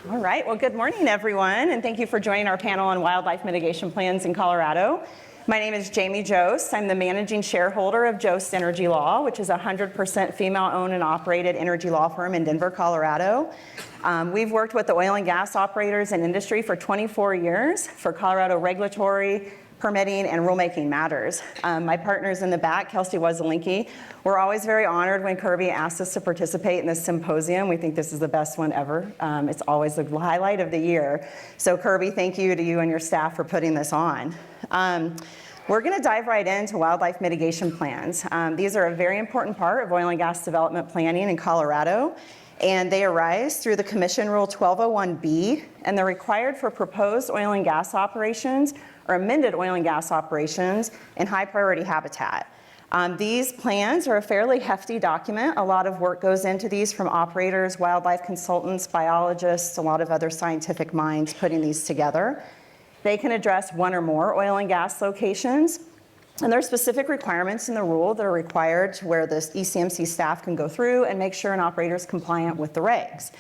All right, well, good morning, everyone, and thank you for joining our panel on wildlife mitigation plans in Colorado. My name is Jamie Jost. I'm the managing shareholder of Jost Energy Law, which is a 100% female-owned and operated energy law firm in Denver, Colorado. We've worked with the oil and gas operators and industry for 24 years for Colorado regulatory, permitting, and rulemaking matters. My partners in the back, Kelsey Lindsey, we're always very honored when Kirby asks us to participate in this symposium. We think this is the best one ever. It's always the highlight of the year. So Kirby, thank you to you and your staff for putting this on. We're going to dive right into wildlife mitigation plans. These are a very important part of oil and gas development planning in Colorado, and they arise through the Commission Rule 1201B, and they're required for proposed oil and gas operations or amended oil and gas operations in high priority habitat. These plans are a fairly hefty document. A lot of work goes into these from operators, wildlife consultants, biologists, a lot of other scientific minds putting these together. They can address one or more oil and gas locations, and there are specific requirements in the rule that are required to where the ECMC staff can go through and make sure an operator is compliant with the regs.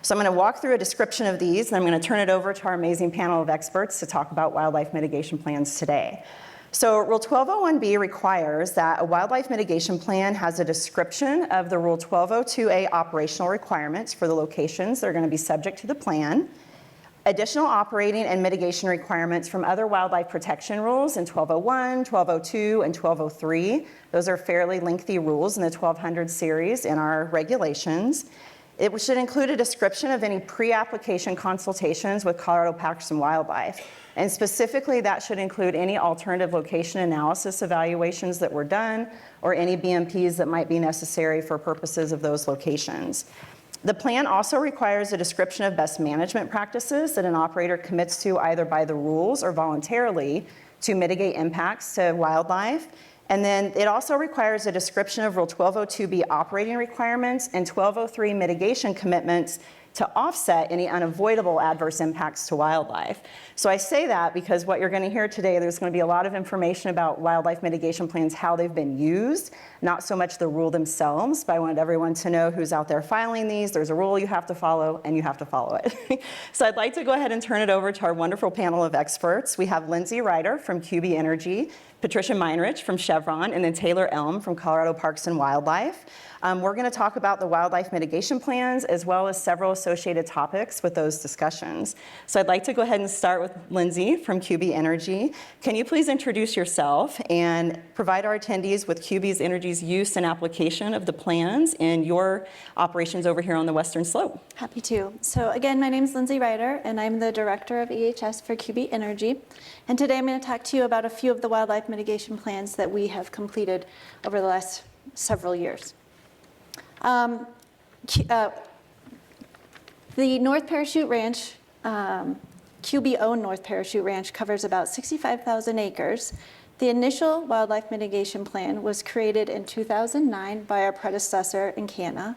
So I'm going to walk through a description of these, and I'm going to turn it over to our amazing panel of experts to talk about wildlife mitigation plans today. So Rule 1201B requires that a wildlife mitigation plan has a description of the Rule 1202A operational requirements for the locations that are going to be subject to the plan, additional operating and mitigation requirements from other wildlife protection rules in 1201, 1202, and 1203. Those are fairly lengthy rules in the 1200 series in our regulations. It should include a description of any pre-application consultations with Colorado Parks and Wildlife. And specifically, that should include any alternative location analysis evaluations that were done or any BMPs that might be necessary for purposes of those locations. The plan also requires a description of best management practices that an operator commits to either by the rules or voluntarily to mitigate impacts to wildlife. And then it also requires a description of Rule 1202B operating requirements and 1203 mitigation commitments to offset any unavoidable adverse impacts to wildlife. So I say that because what you're going to hear today, there's going to be a lot of information about wildlife mitigation plans, how they've been used, not so much the rule themselves, but I wanted everyone to know who's out there filing these. There's a rule you have to follow, and you have to follow it. So I'd like to go ahead and turn it over to our wonderful panel of experts. We have Lindsey from QB Energy, Patricia Minerich from Chevron, and then Taylor Elm from Colorado Parks and Wildlife. We're going to talk about the wildlife mitigation plans as well as several associated topics with those discussions. So I'd like to go ahead and start with Lindsey from QB Energy. Can you please introduce yourself and provide our attendees with QB Energy's use and application of the plans in your operations over here on the Western Slope? Happy to. So again, my name is Lindsey and I'm the Director of EHS for QB Energy. And today I'm going to talk to you about a few of the wildlife mitigation plans that we have completed over the last several years. The North Parachute Ranch, QB-owned North Parachute Ranch, covers about 65,000 acres. The initial wildlife mitigation plan was created in 2009 by our predecessor in Canada.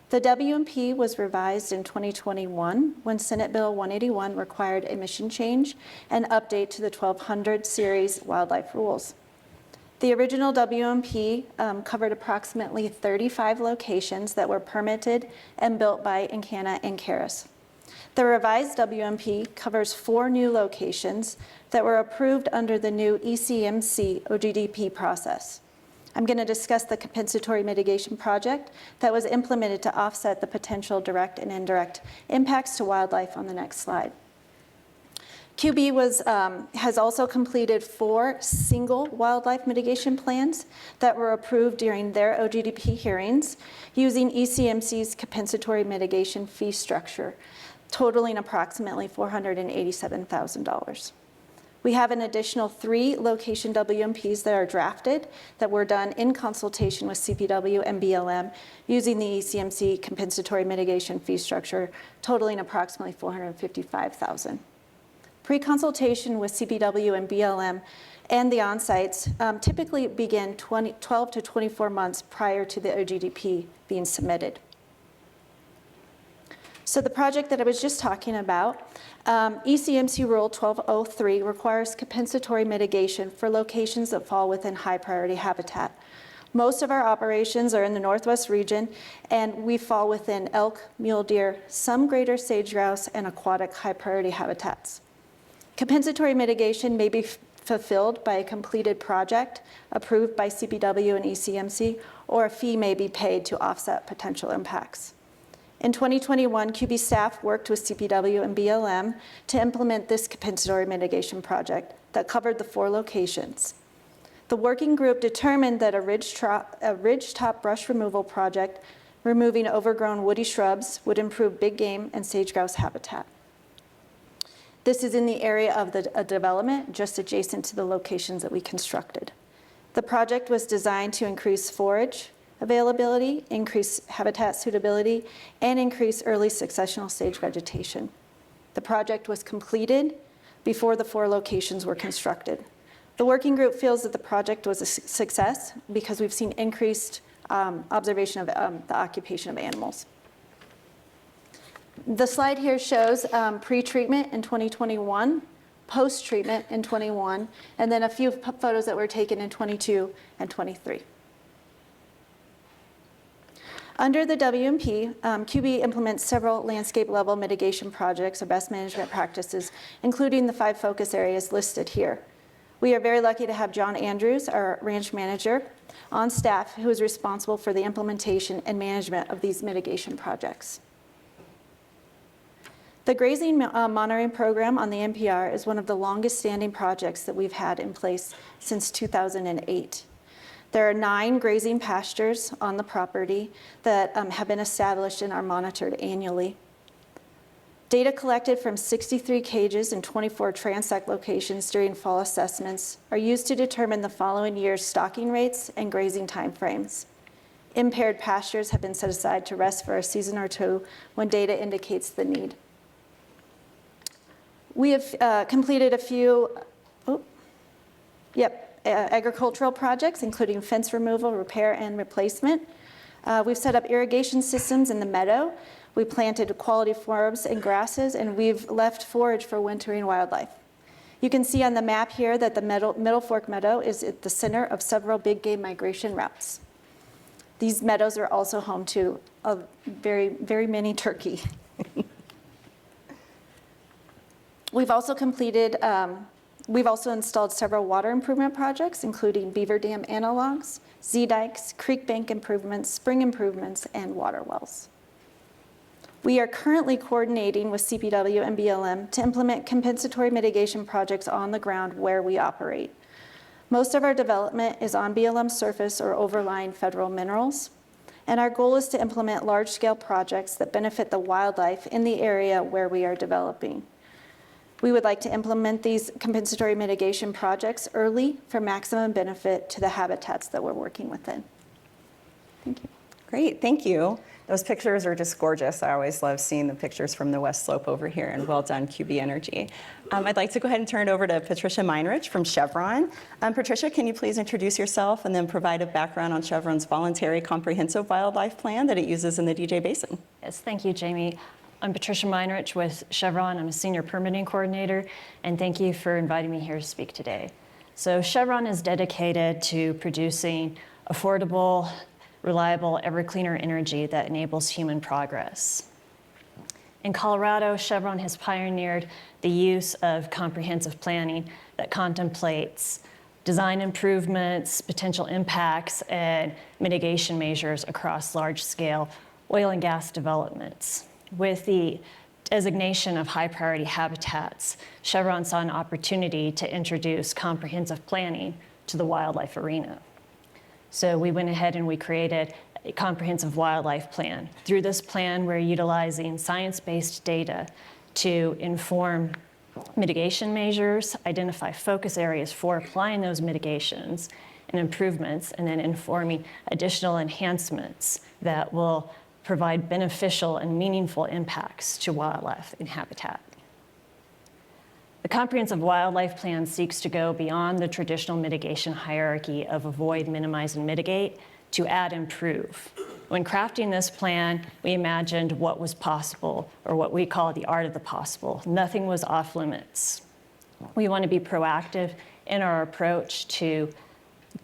The WMP was revised in 2021 when Senate Bill 181 required emission change and update to the 1200 series wildlife rules. The original WMP covered approximately 35 locations that were permitted and built by Encana and Caris. The revised WMP covers 4 new locations that were approved under the new ECMC OGDP process. I'm going to discuss the compensatory mitigation project that was implemented to offset the potential direct and indirect impacts to wildlife on the next slide. QB has also completed 4 single wildlife mitigation plans that were approved during their OGDP hearings using ECMC's compensatory mitigation fee structure, totaling approximately $487,000. We have an additional 3 location WMPs that are drafted that were done in consultation with CPW and BLM using the ECMC compensatory mitigation fee structure, totaling approximately $455,000. Pre-consultation with CPW and BLM and the on-sites typically begin 12 to 24 months prior to the OGDP being submitted. So the project that I was just talking about, ECMC Rule 1203 requires compensatory mitigation for locations that fall within high priority habitat. Most of our operations are in the Northwest region, and we fall within elk, mule deer, some greater sage grouse, and aquatic high-priority habitats. Compensatory mitigation may be fulfilled by a completed project approved by CPW and ECMC, or a fee may be paid to offset potential impacts. In 2021, QB staff worked with CPW and BLM to implement this compensatory mitigation project that covered the 4 locations. The working group determined that a ridge-top brush removal project removing overgrown woody shrubs would improve big game and sage grouse habitat. This is in the area of the development just adjacent to the locations that we constructed. The project was designed to increase forage availability, increase habitat suitability, and increase early successional stage vegetation. The project was completed before the 4 locations were constructed. The working group feels that the project was a success because we've seen increased observation of the occupation of animals. The slide here shows pre-treatment in 2021, post-treatment in 21, and then a few photos that were taken in 22 and 23. Under the WMP, QB implements several landscape level mitigation projects or best management practices, including the 5 focus areas listed here. We are very lucky to have John Andrews, our ranch manager, on staff who is responsible for the implementation and management of these mitigation projects. The grazing monitoring program on the NPR is one of the longest standing projects that we've had in place since 2008. There are 9 grazing pastures on the property that have been established and are monitored annually. Data collected from 63 cages and 24 transect locations during fall assessments are used to determine the following year's stocking rates and grazing timeframes. Impaired pastures have been set aside to rest for a season or 2 when data indicates the need. We have completed a few, agricultural projects, including fence removal, repair, and replacement. We've set up irrigation systems in the meadow. We planted quality forbs and grasses, and we've left forage for wintering wildlife. You can see on the map here that the Middle Fork Meadow is at the center of several big game migration routes. These meadows are also home to a very, very many turkey. We've also installed several water improvement projects, including beaver dam analogs, Z-dikes, creek bank improvements, spring improvements, and water wells. We are currently coordinating with CPW and BLM to implement compensatory mitigation projects on the ground where we operate. Most of our development is on BLM surface or overlying federal minerals, and our goal is to implement large-scale projects that benefit the wildlife in the area where we are developing. We would like to implement these compensatory mitigation projects early for maximum benefit to the habitats that we're working within. Thank you. Great, thank you. Those pictures are just gorgeous. I always love seeing the pictures from the West Slope over here, and well done, QB Energy. I'd like to go ahead and turn it over to Patricia Minerich from Chevron. Patricia, can you please introduce yourself and then provide a background on Chevron's voluntary comprehensive wildlife plan that it uses in the DJ Basin? Yes, thank you, Jamie. I'm Patricia Minerich with Chevron. I'm a senior permitting coordinator, and thank you for inviting me here to speak today. So Chevron is dedicated to producing affordable, reliable, ever cleaner energy that enables human progress. In Colorado, Chevron has pioneered the use of comprehensive planning that contemplates design improvements, potential impacts, and mitigation measures across large-scale oil and gas developments. With the designation of high priority habitats, Chevron saw an opportunity to introduce comprehensive planning to the wildlife arena. So we went ahead and we created a comprehensive wildlife plan. Through this plan, we're utilizing science-based data to inform mitigation measures, identify focus areas for applying those mitigations and improvements, and then informing additional enhancements that will provide beneficial and meaningful impacts to wildlife and habitat. The comprehensive wildlife plan seeks to go beyond the traditional mitigation hierarchy of avoid, minimize, and mitigate to add, improve. When crafting this plan, we imagined what was possible, or what we call the art of the possible. Nothing was off limits. We want to be proactive in our approach to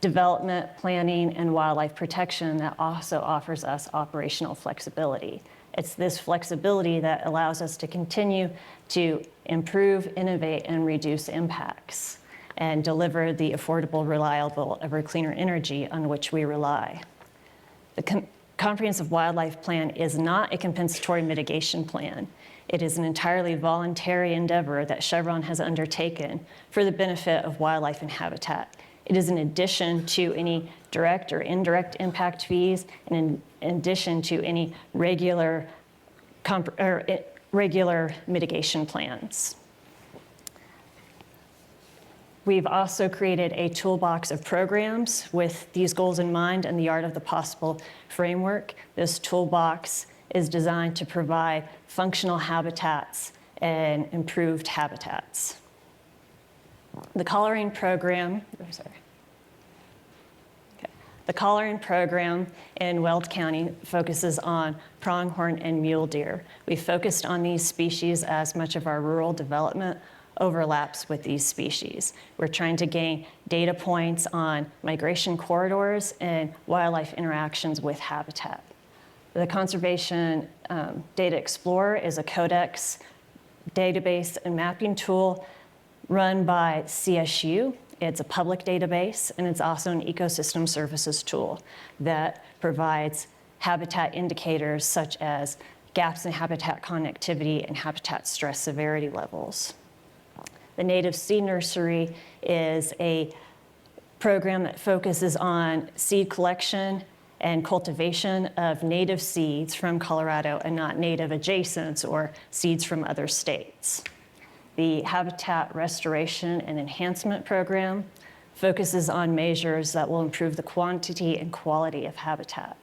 development, planning, and wildlife protection that also offers us operational flexibility. It's this flexibility that allows us to continue to improve, innovate, and reduce impacts, and deliver the affordable, reliable, ever cleaner energy on which we rely. The Comprehensive Wildlife Plan is not a compensatory mitigation plan. It is an entirely voluntary endeavor that Chevron has undertaken for the benefit of wildlife and habitat. It is in addition to any direct or indirect impact fees, and in addition to any regular mitigation plans. We've also created a toolbox of programs with these goals in mind and the art of the possible framework. This toolbox is designed to provide functional habitats and improved habitats. The collaring program, The collaring program in Weld County focuses on pronghorn and mule deer. We focused on these species as much of our rural development overlaps with these species. We're trying to gain data points on migration corridors and wildlife interactions with habitat. The Conservation Data Explorer is a codex database and mapping tool run by CSU. It's a public database, and it's also an ecosystem services tool that provides habitat indicators such as gaps in habitat connectivity and habitat stress severity levels. The Native Seed Nursery is a program that focuses on seed collection and cultivation of native seeds from Colorado and not native adjacents or seeds from other states. The Habitat Restoration and Enhancement Program focuses on measures that will improve the quantity and quality of habitat.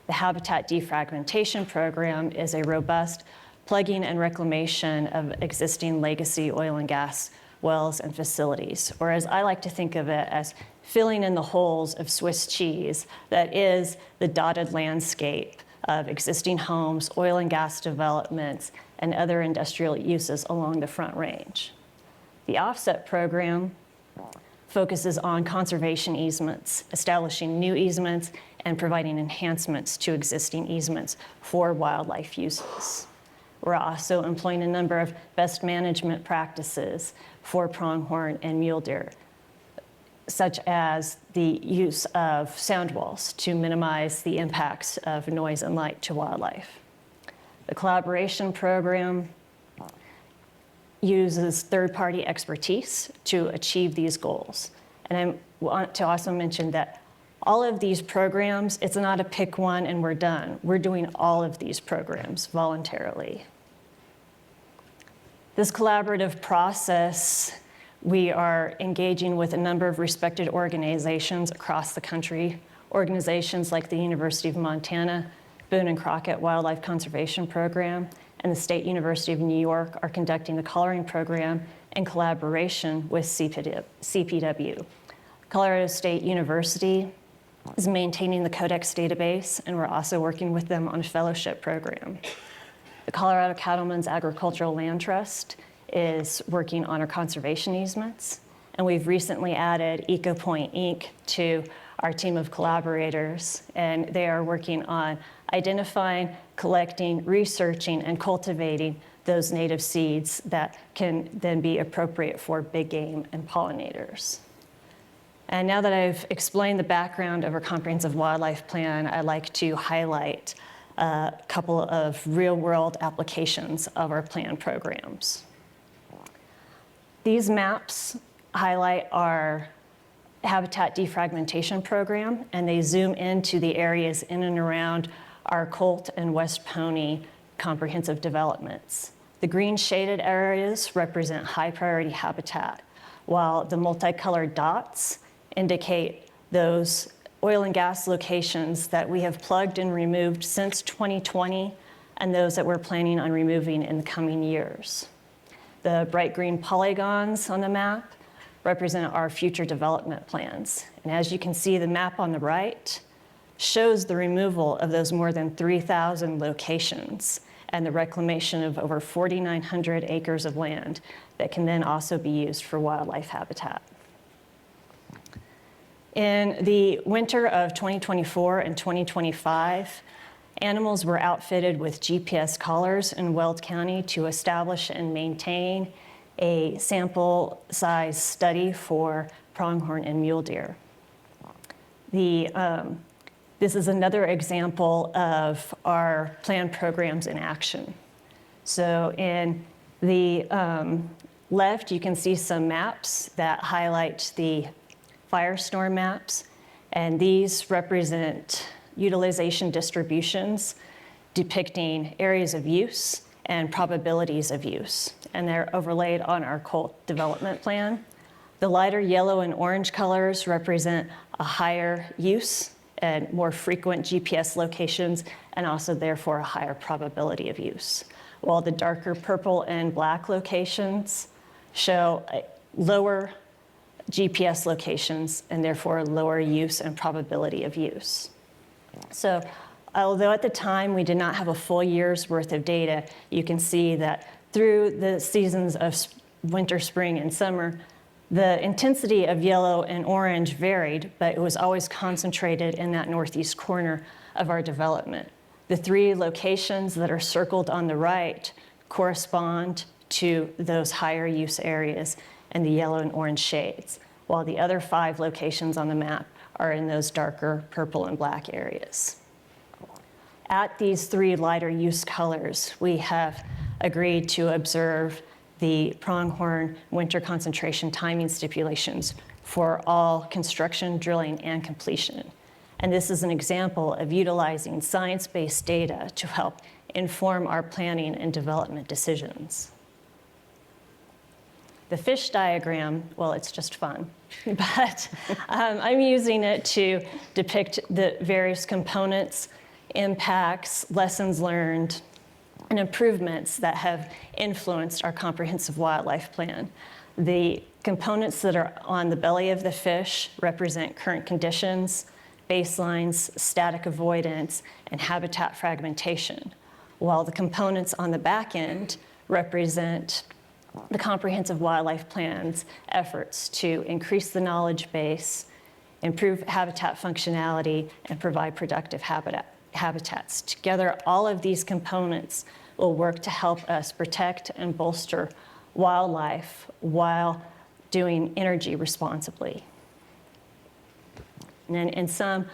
The Habitat Defragmentation Program is a robust plugging and reclamation of existing legacy oil and gas wells and facilities, or as I like to think of it, as filling in the holes of Swiss cheese that is the dotted landscape of existing homes, oil and gas developments, and other industrial uses along the Front Range. The Offset Program focuses on conservation easements, establishing new easements, and providing enhancements to existing easements for wildlife uses. We're also employing a number of best management practices for pronghorn and mule deer, such as the use of sound walls to minimize the impacts of noise and light to wildlife. The collaboration program uses third-party expertise to achieve these goals. And I want to also mention that all of these programs, it's not a pick one and we're done. We're doing all of these programs voluntarily. This collaborative process, we are engaging with a number of respected organizations across the country. Organizations like the University of Montana, Boone and Crockett Wildlife Conservation Program, and the State University of New York are conducting the collaring program in collaboration with CPW. Colorado State University is maintaining the Codex database, and we're also working with them on a fellowship program. The Colorado Cattlemen's Agricultural Land Trust is working on our conservation easements, and we've recently added EcoPoint Inc. to our team of collaborators, and they are working on identifying, collecting, researching, and cultivating those native seeds that can then be appropriate for big game and pollinators. And now that I've explained the background of our comprehensive wildlife plan, I'd like to highlight a couple of real-world applications of our plan programs. These maps highlight our habitat defragmentation program, and they zoom into the areas in and around our Colt and West Pony comprehensive developments. The green shaded areas represent high priority habitat, while the multicolored dots indicate those oil and gas locations that we have plugged and removed since 2020 and those that we're planning on removing in the coming years. The bright green polygons on the map represent our future development plans. And as you can see, the map on the right shows the removal of those more than 3,000 locations and the reclamation of over 4,900 acres of land that can then also be used for wildlife habitat. In the winter of 2024 and 2025, animals were outfitted with GPS collars in Weld County to establish and maintain a sample size study for pronghorn and mule deer. This is another example of our planned programs in action. So in the left, you can see some maps that highlight the firestorm maps, and these represent utilization distributions depicting areas of use and probabilities of use, and they're overlaid on our coal development plan. The lighter yellow and orange colors represent a higher use and more frequent GPS locations, and also therefore a higher probability of use, while the darker purple and black locations show lower GPS locations and therefore lower use and probability of use. So although at the time we did not have a full year's worth of data, you can see that through the seasons of winter, spring, and summer, the intensity of yellow and orange varied, but it was always concentrated in that northeast corner of our development. The 3 locations that are circled on the right correspond to those higher use areas and the yellow and orange shades, while the other 5 locations on the map are in those darker purple and black areas. At these 3 lighter use colors, we have agreed to observe the pronghorn winter concentration timing stipulations for all construction, drilling, and completion. And this is an example of utilizing science-based data to help inform our planning and development decisions. The fish diagram, well, it's just fun, but I'm using it to depict the various components, impacts, lessons learned, and improvements that have influenced our comprehensive wildlife plan. The components that are on the belly of the fish represent current conditions, baselines, static avoidance, and habitat fragmentation, while the components on the back end represent the comprehensive wildlife plan's efforts to increase the knowledge base, improve habitat functionality, and provide productive habitats. Together, all of these components will work to help us protect and bolster wildlife while doing energy responsibly. And then in sum,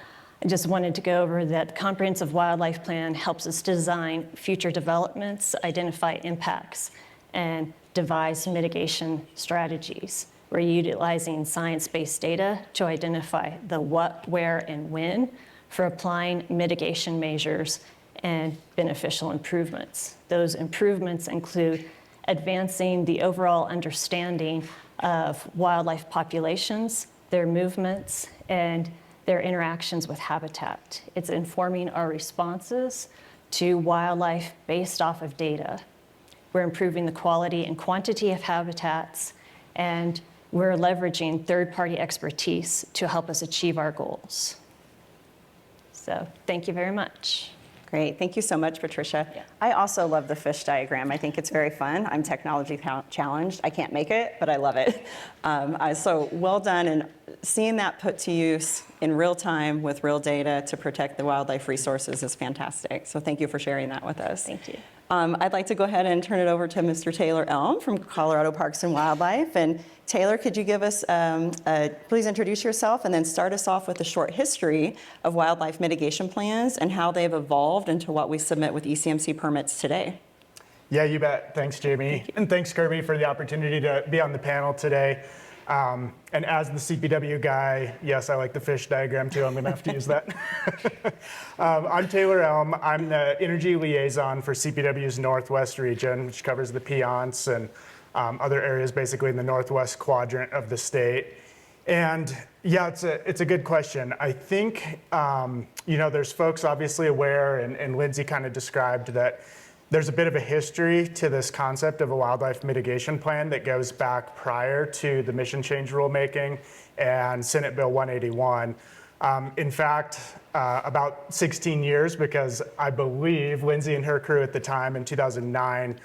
I just wanted to go over that the comprehensive wildlife plan helps us design future developments, identify impacts, and devise mitigation strategies. We're utilizing science-based data to identify the what, where, and when for applying mitigation measures and beneficial improvements. Those improvements include advancing the overall understanding of wildlife populations, their movements, and their interactions with habitat. It's informing our responses to wildlife based off of data. We're improving the quality and quantity of habitats, and we're leveraging third-party expertise to help us achieve our goals. So thank you very much. Great, thank you so much, Patricia. Yeah. I also love the fish diagram. I think it's very fun. I'm technology challenged. I can't make it, but I love it. So well done, and seeing that put to use in real time with real data to protect the wildlife resources is fantastic. So thank you for sharing that with us. Thank you. I'd like to go ahead and turn it over to Mr. Taylor Elm from Colorado Parks and Wildlife. And Taylor, could you give us, please introduce yourself and then start us off with a short history of wildlife mitigation plans and how they've evolved into what we submit with ECMC permits today. Yeah, you bet. Thanks, Jamie. And thanks, Kirby, for the opportunity to be on the panel today. And as the CPW guy, yes, I like the fish diagram too. I'm going to have to use that. I'm Taylor Elm. I'm the Energy Liaison for CPW's Northwest region, which covers the Piceance and other areas basically in the northwest quadrant of the state. And yeah, it's a good question. I think, there's folks obviously aware, and Lindsey kind of described that there's a bit of a history to this concept of a wildlife mitigation plan that goes back prior to the mission change rulemaking and Senate Bill 181. In fact, about 16 years, because I believe Lindsey and her crew at the time in 2009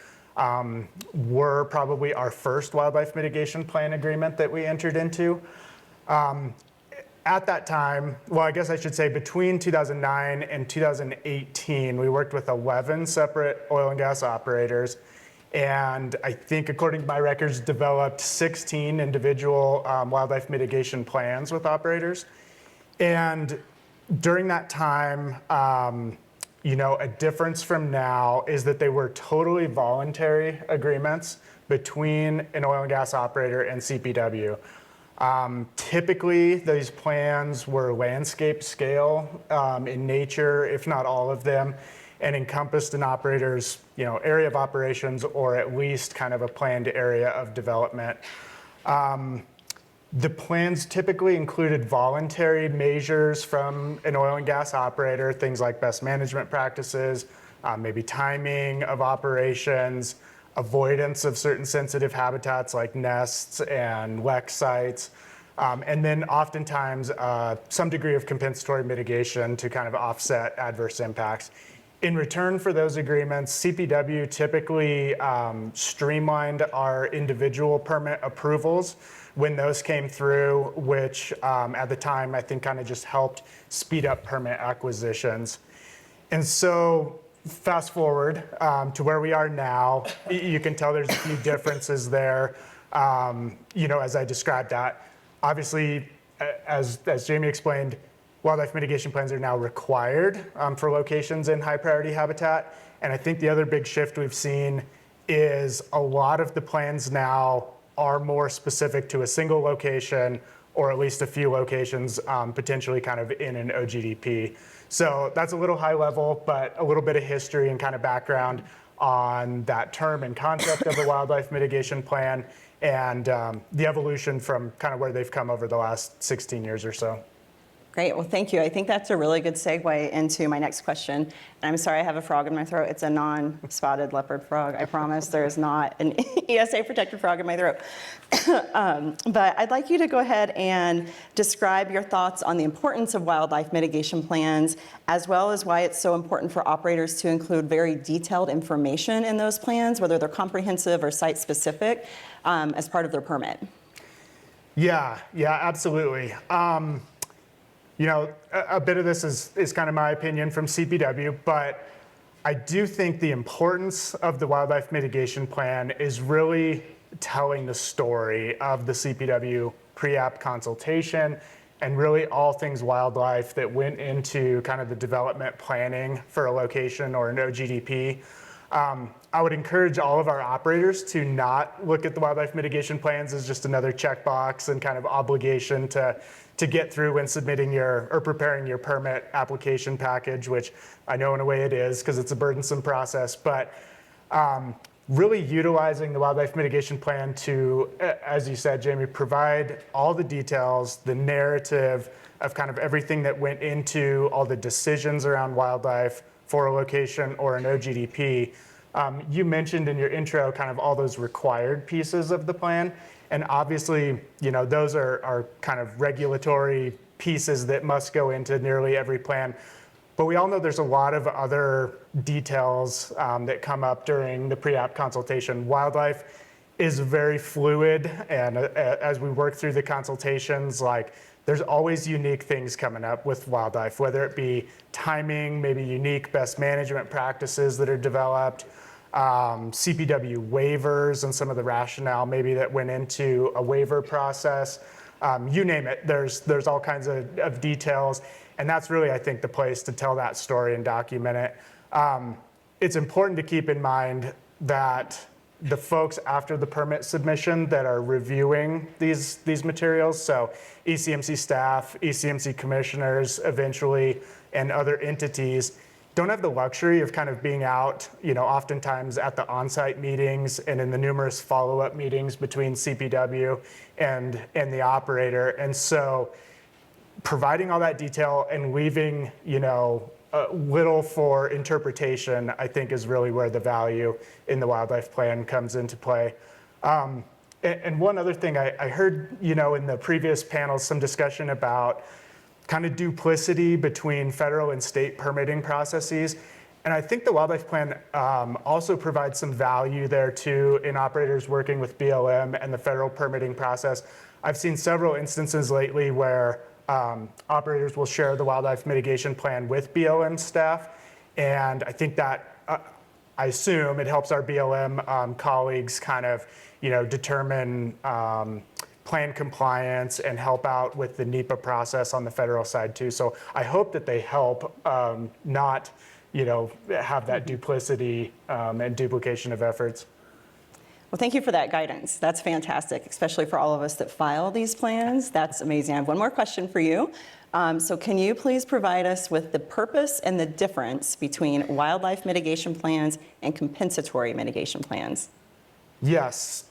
were probably our first wildlife mitigation plan agreement that we entered into. at that time, well, I guess I should say between 2009 and 2018, we worked with 11 separate oil and gas operators. And I think, according to my records, developed 16 individual wildlife mitigation plans with operators. And during that time, a difference from now is that they were totally voluntary agreements between an oil and gas operator and CPW. Typically, these plans were landscape scale in nature, if not all of them, and encompassed an operator's area of operations, or at least kind of a planned area of development. The plans typically included voluntary measures from an oil and gas operator, things like best management practices, maybe timing of operations, avoidance of certain sensitive habitats like nests and lek sites, and then oftentimes some degree of compensatory mitigation to kind of offset adverse impacts. In return for those agreements, CPW typically streamlined our individual permit approvals when those came through, which at the time I think kind of just helped speed up permit acquisitions. And so fast forward to where we are now, you can tell there's a few differences there, as I described that. Obviously, as Jamie explained, wildlife mitigation plans are now required for locations in high priority habitat. And I think the other big shift we've seen is a lot of the plans now are more specific to a single location, or at least a few locations, potentially kind of in an OGDP. So that's a little high level, but a little bit of history and kind of background on that term and concept of a wildlife mitigation plan, and the evolution from kind of where they've come over the last 16 years or so. Great, well, thank you. I think that's a really good segue into my next question. And I'm sorry, I have a frog in my throat. It's a non-spotted leopard frog, I promise. There is not an ESA-protected frog in my throat. But I'd like you to go ahead and describe your thoughts on the importance of wildlife mitigation plans, as well as why it's so important for operators to include very detailed information in those plans, whether they're comprehensive or site-specific, as part of their permit. Yeah, absolutely. A bit of this is kind of my opinion from CPW, but I do think the importance of the wildlife mitigation plan is really telling the story of the CPW pre-app consultation and really all things wildlife that went into kind of the development planning for a location or an OGDP. I would encourage all of our operators to not look at the wildlife mitigation plans as just another checkbox and kind of obligation to get through when submitting or preparing your permit application package, which I know in a way it is because it's a burdensome process, but really utilizing the wildlife mitigation plan to, as you said, Jamie, provide all the details, the narrative of kind of everything that went into all the decisions around wildlife for a location or an OGDP. You mentioned in your intro kind of all those required pieces of the plan. And obviously, those are kind of regulatory pieces that must go into nearly every plan. But we all know there's a lot of other details that come up during the pre-app consultation. Wildlife is very fluid, and as we work through the consultations, there's always unique things coming up with wildlife, whether it be timing, maybe unique best management practices that are developed, CPW waivers and some of the rationale maybe that went into a waiver process. You name it, there's all kinds of details, and that's really, I think, the place to tell that story and document it. It's important to keep in mind that the folks after the permit submission that are reviewing these materials, so ECMC staff, ECMC commissioners eventually, and other entities, don't have the luxury of kind of being out, oftentimes at the on-site meetings and in the numerous follow-up meetings between CPW and the operator. And so providing all that detail and leaving, little for interpretation, I think is really where the value in the wildlife plan comes into play. And one other thing, I heard, in the previous panels, some discussion about kind of duplicity between federal and state permitting processes. And I think the wildlife plan also provides some value there too in operators working with BLM and the federal permitting process. I've seen several instances lately where operators will share the wildlife mitigation plan with BLM staff. And I think that, I assume it helps our BLM colleagues kind of, determine plan compliance and help out with the NEPA process on the federal side too. So I hope that they help not, have that duplicity and duplication of efforts. Well, thank you for that guidance. That's fantastic, especially for all of us that file these plans. That's amazing. I have one more question for you. So can you please provide us with the purpose and the difference between wildlife mitigation plans and compensatory mitigation plans? Yes,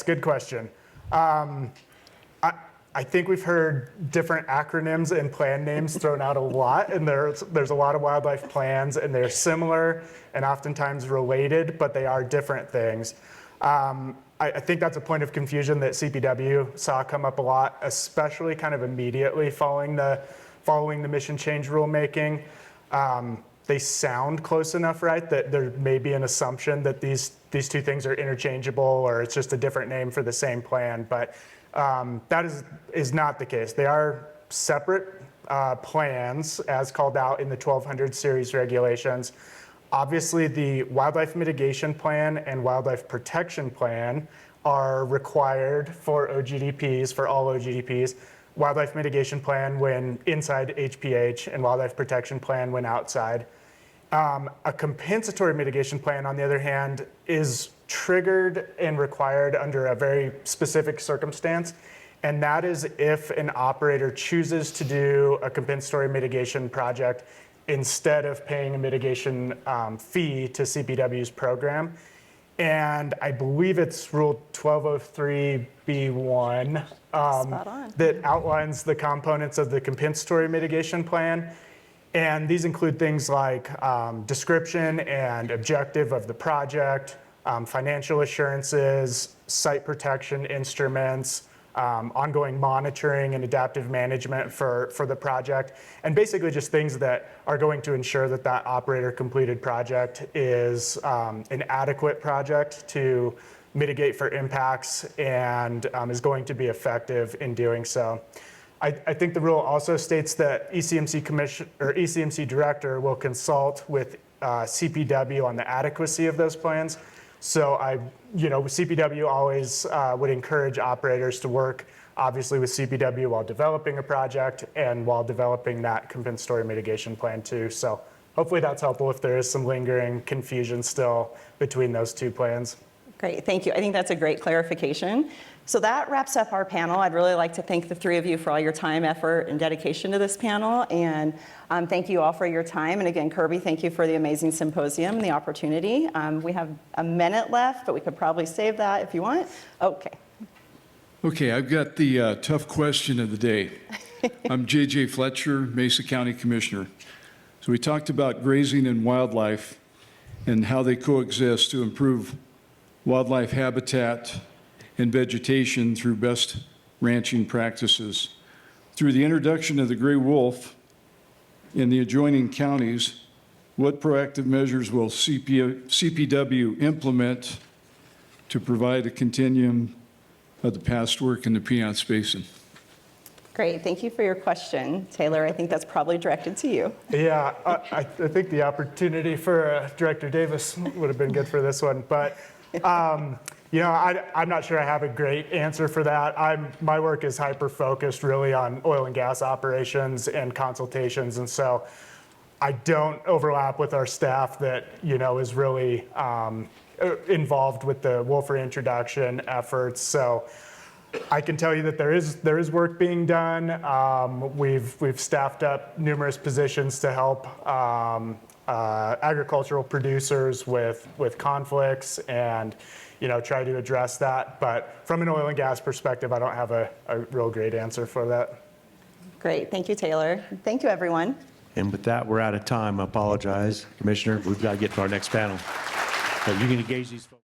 good question. I think we've heard different acronyms and plan names thrown out a lot, and there's a lot of wildlife plans, and they're similar and oftentimes related, but they are different things. I think that's a point of confusion that CPW saw come up a lot, especially kind of immediately following the mission change rulemaking. They sound close enough, right, that there may be an assumption that these two things are interchangeable or it's just a different name for the same plan, but that is not the case. They are separate plans as called out in the 1200 series regulations. Obviously, the wildlife mitigation plan and wildlife protection plan are required for OGDPs, for all OGDPs. Wildlife mitigation plan when inside HPH and wildlife protection plan when outside. A compensatory mitigation plan, on the other hand, is triggered and required under a very specific circumstance, and that is if an operator chooses to do a compensatory mitigation project instead of paying a mitigation fee to CPW's program. And I believe it's Rule 1203B1 that outlines the components of the compensatory mitigation plan. And these include things like description and objective of the project, financial assurances, site protection instruments, ongoing monitoring and adaptive management for the project, and basically just things that are going to ensure that that operator completed project is an adequate project to mitigate for impacts and is going to be effective in doing so. I think the rule also states that ECMC director will consult with CPW on the adequacy of those plans. So CPW always would encourage operators to work obviously with CPW while developing a project and while developing that compensatory mitigation plan too. So hopefully that's helpful if there is some lingering confusion still between those two plans. Great, thank you. I think that's a great clarification. So that wraps up our panel. I'd really like to thank the three of you for all your time, effort, and dedication to this panel. And thank you all for your time. And again, Kirby, thank you for the amazing symposium and the opportunity. We have a minute left, but we could probably save that if you want. Okay. Okay, I've got the tough question of the day. I'm J.J. Fletcher, Mesa County Commissioner. So we talked about grazing and wildlife and how they coexist to improve wildlife habitat and vegetation through best ranching practices. Through the introduction of the gray wolf in the adjoining counties, what proactive measures will CPW implement to provide a continuum of the past work in the Piceance Basin? Great, thank you for your question, Taylor. I think that's probably directed to you. Yeah, I think the opportunity for Director Davis would have been good for this one, but I'm not sure I have a great answer for that. My work is hyper-focused really on oil and gas operations and consultations, and so I don't overlap with our staff that, is really involved with the wolf reintroduction efforts. So I can tell you that there is work being done. We've staffed up numerous positions to help agricultural producers with conflicts and try to address that. But from an oil and gas perspective, I don't have a real great answer for that. Great, thank you, Taylor. Thank you, everyone. And with that, we're out of time. I apologize, Commissioner. We've got to get to our next panel. But you can engage these folks.